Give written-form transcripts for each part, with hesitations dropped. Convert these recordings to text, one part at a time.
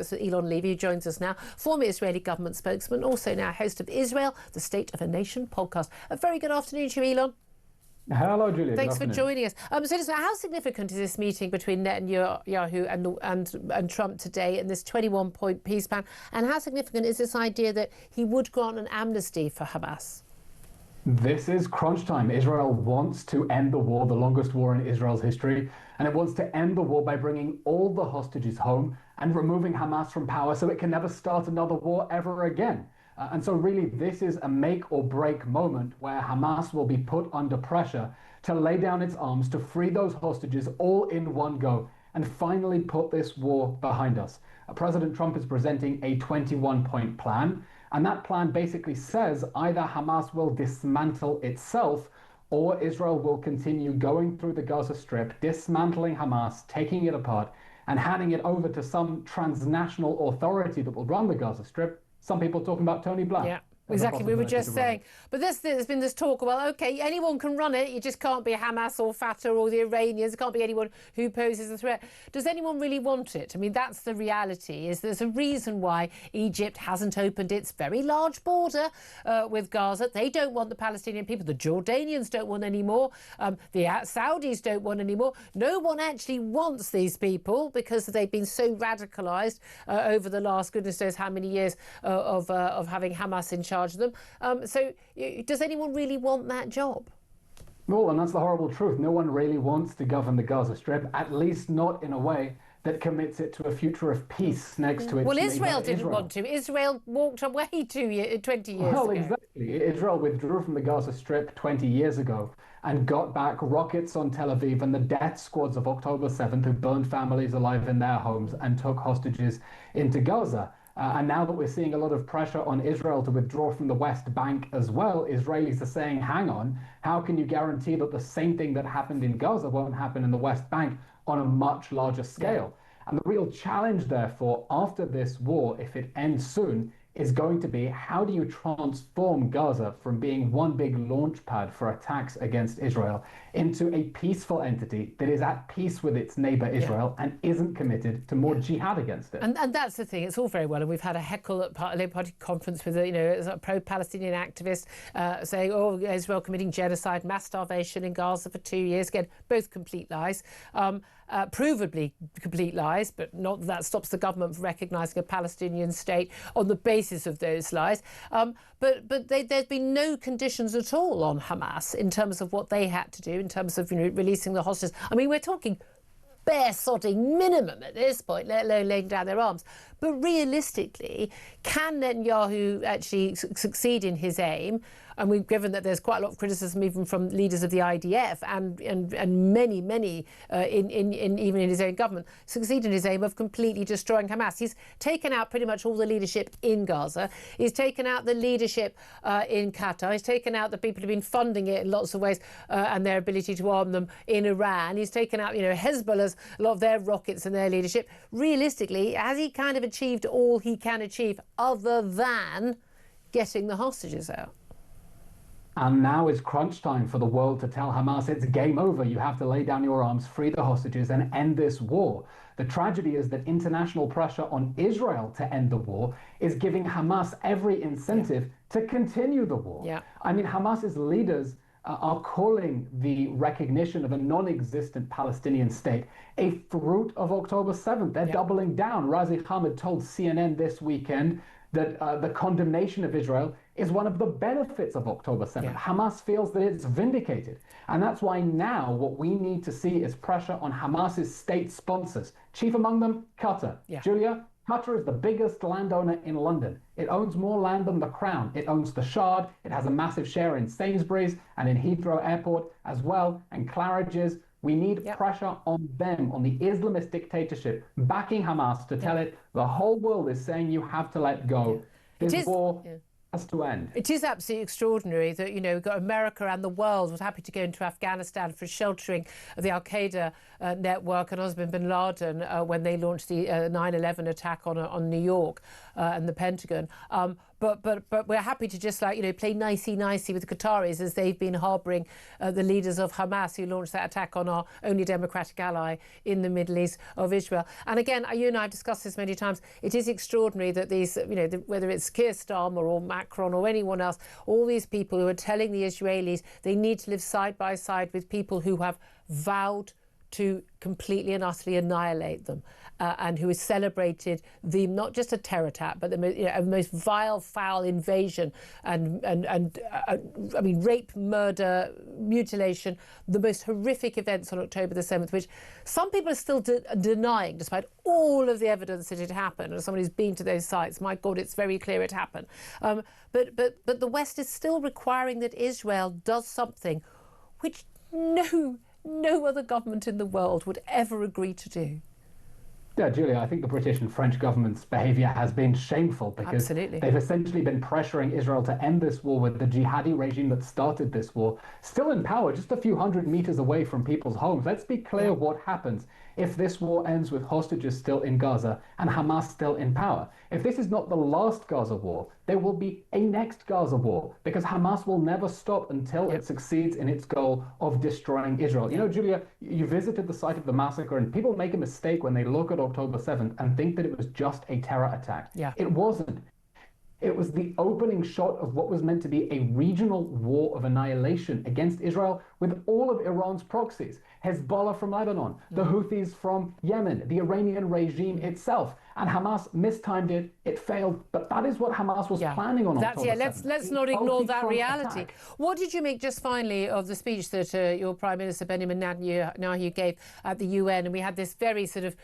So Eylon Levy joins us now, former Israeli government spokesman, also now host of Israel, the State of a Nation podcast. A very good afternoon to you, Eylon. Hello, Julia. Thanks for joining us. So how significant is this meeting between Netanyahu and Trump today and this 21-point peace plan? And how significant is this idea that he would grant an amnesty for Hamas? This is crunch time. Israel wants to end the war, the longest war in Israel's history, and it wants to end the war by bringing all the hostages home and removing Hamas from power so it can never start another war ever again. And so really this is a make or break moment where Hamas will be put under pressure to lay down its arms, to free those hostages all in one go and finally put this war behind us. President Trump is presenting a 21-point plan. And that plan basically says either Hamas will dismantle itself or Israel will continue going through the Gaza Strip, dismantling Hamas, taking it apart, and handing it over to some transnational authority that will run the Gaza Strip. Some people talking about Tony Blair. Yeah. Exactly, we were just saying. But there's been this talk, well, OK, anyone can run it. You just can't be Hamas or Fatah or the Iranians. It can't be anyone who poses a threat. Does anyone really want it? I mean, that's the reality, is there's a reason why Egypt hasn't opened its very large border with Gaza. They don't want the Palestinian people. The Jordanians don't want any more. The Saudis don't want any more. No one actually wants these people because they've been so radicalised over the last goodness knows how many years of having Hamas in charge of them. So does anyone really want that job? Well, and that's the horrible truth. No one really wants to govern the Gaza Strip, at least not in a way that commits it to a future of peace next to its Well, Israel didn't want to. Israel walked away 20 years ago. Well, exactly. Israel withdrew from the Gaza Strip 20 years ago and got back rockets on Tel Aviv and the death squads of October 7th who burned families alive in their homes and took hostages into Gaza. And now that we're seeing a lot of pressure on Israel to withdraw from the West Bank as well, Israelis are saying, hang on, how can you guarantee that the same thing that happened in Gaza won't happen in the West Bank on a much larger scale? Yeah. And the real challenge, therefore, after this war, if it ends soon, is going to be how do you transform Gaza from being one big launch pad for attacks against Israel into a peaceful entity that is at peace with its neighbour Israel and isn't committed to more jihad against it. And that's the thing, it's all very well, and we've had a heckle at Labour Party conference with a pro-Palestinian activist saying, oh, Israel committing genocide, mass starvation in Gaza for 2 years. Again, both complete lies. Provably complete lies, but not that stops the government from recognising a Palestinian state on the basis of those lies. But there's been no conditions at all on Hamas in terms of what they had to do, in terms of releasing the hostages. I mean, we're talking bare-sodding minimum at this point, let alone laying down their arms. But realistically, can Netanyahu actually succeed in his aim? And we've given that there's quite a lot of criticism even from leaders of the IDF and many even in his own government, succeed in his aim of completely destroying Hamas. He's taken out pretty much all the leadership in Gaza. He's taken out the leadership in Qatar. He's taken out the people who've been funding it in lots of ways and their ability to arm them in Iran. He's taken out, Hezbollah's, a lot of their rockets and their leadership. Realistically, has he kind of achieved all he can achieve other than getting the hostages out? And now is crunch time for the world to tell Hamas it's game over. You have to lay down your arms, free the hostages, and end this war. The tragedy is that international pressure on Israel to end the war is giving Hamas every incentive to continue the war. Yeah. I mean, Hamas's leaders are calling the recognition of a non-existent Palestinian state a fruit of October 7th. They're doubling down. Razi Ahmed told CNN this weekend that the condemnation of Israel is one of the benefits of October 7th. Yeah. Hamas feels that it's vindicated. And that's why now what we need to see is pressure on Hamas's state sponsors. Chief among them, Qatar. Yeah. Julia, Qatar is the biggest landowner in London. It owns more land than the Crown. It owns the Shard. It has a massive share in Sainsbury's and in Heathrow Airport as well, and Claridge's. We need pressure on them, on the Islamist dictatorship, backing Hamas to tell it the whole world is saying you have to let go. This war has to end. It is absolutely extraordinary that, we've got America and the world was happy to go into Afghanistan for sheltering of the Al-Qaeda network and Osama bin Laden when they launched the 9/11 attack on New York and the Pentagon. we're happy to just play nicey with the Qataris, as they've been harbouring the leaders of Hamas, who launched that attack on our only democratic ally in the Middle East of Israel. And again, you and I have discussed this many times. It is extraordinary that these, whether it's Keir Starmer or Macron or anyone else, all these people who are telling the Israelis they need to live side by side with people who have vowed to completely and utterly annihilate them, and who has celebrated not just a terror attack, but the most vile, foul invasion and I mean, rape, murder, mutilation, the most horrific events on October the 7th, which some people are still denying, despite all of the evidence that it happened. And someone who's been to those sites, my God, it's very clear it happened. But the West is still requiring that Israel does something which no other government in the world would ever agree to do. Yeah, Julia, I think the British and French government's behaviour has been shameful, because they've essentially been pressuring Israel to end this war with the jihadi regime that started this war still in power, just a few hundred meters away from people's homes. Let's be clear what happens if this war ends with hostages still in Gaza and Hamas still in power. If this is not the last Gaza war, there will be a next Gaza war, because Hamas will never stop until it succeeds in its goal of destroying Israel. You know, Julia, you visited the site of the massacre, and people make a mistake when they look at October 7th and think that it was just a terror attack. It wasn't. It was the opening shot of what was meant to be a regional war of annihilation against Israel, with all of Iran's proxies. Hezbollah from Lebanon, the Houthis from Yemen, the Iranian regime itself. And Hamas mistimed it, it failed. But that is what Hamas was planning on October 7th. Let's not ignore that reality. What did you make, just finally, of the speech that your Prime Minister Benjamin Netanyahu gave at the UN? And we had this very sort of,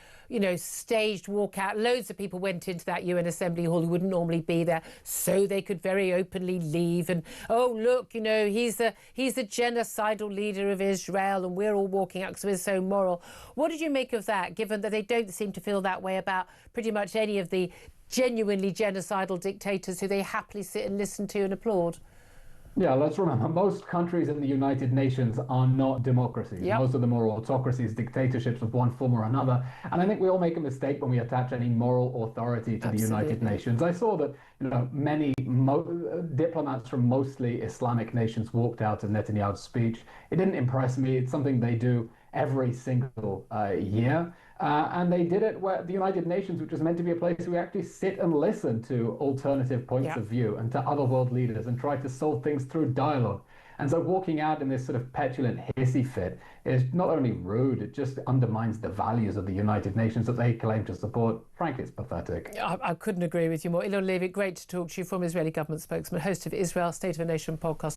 staged walkout. Loads of people went into that UN Assembly Hall who wouldn't normally be there, so they could very openly leave. And, oh, look, he's the genocidal leader of Israel, and we're all walking out because we're so moral. What did you make of that, given that they don't seem to feel that way about pretty much any of the genuinely genocidal dictators who they happily sit and listen to and applaud? Yeah, let's remember, most countries in the United Nations are not democracies. Most of them are autocracies, dictatorships of one form or another. And I think we all make a mistake when we attach any moral authority to the United Nations. I saw that many diplomats from mostly Islamic nations walked out of Netanyahu's speech. It didn't impress me. It's something they do every single year. And they did it where the United Nations, which was meant to be a place where we actually sit and listen to alternative points of view and to other world leaders and try to solve things through dialogue. And so walking out in this sort of petulant hissy fit is not only rude, it just undermines the values of the United Nations that they claim to support. Frankly, it's pathetic. I couldn't agree with you more. Eylon Levy, great to talk to you, former Israeli government spokesman, host of Israel State of a Nation podcast.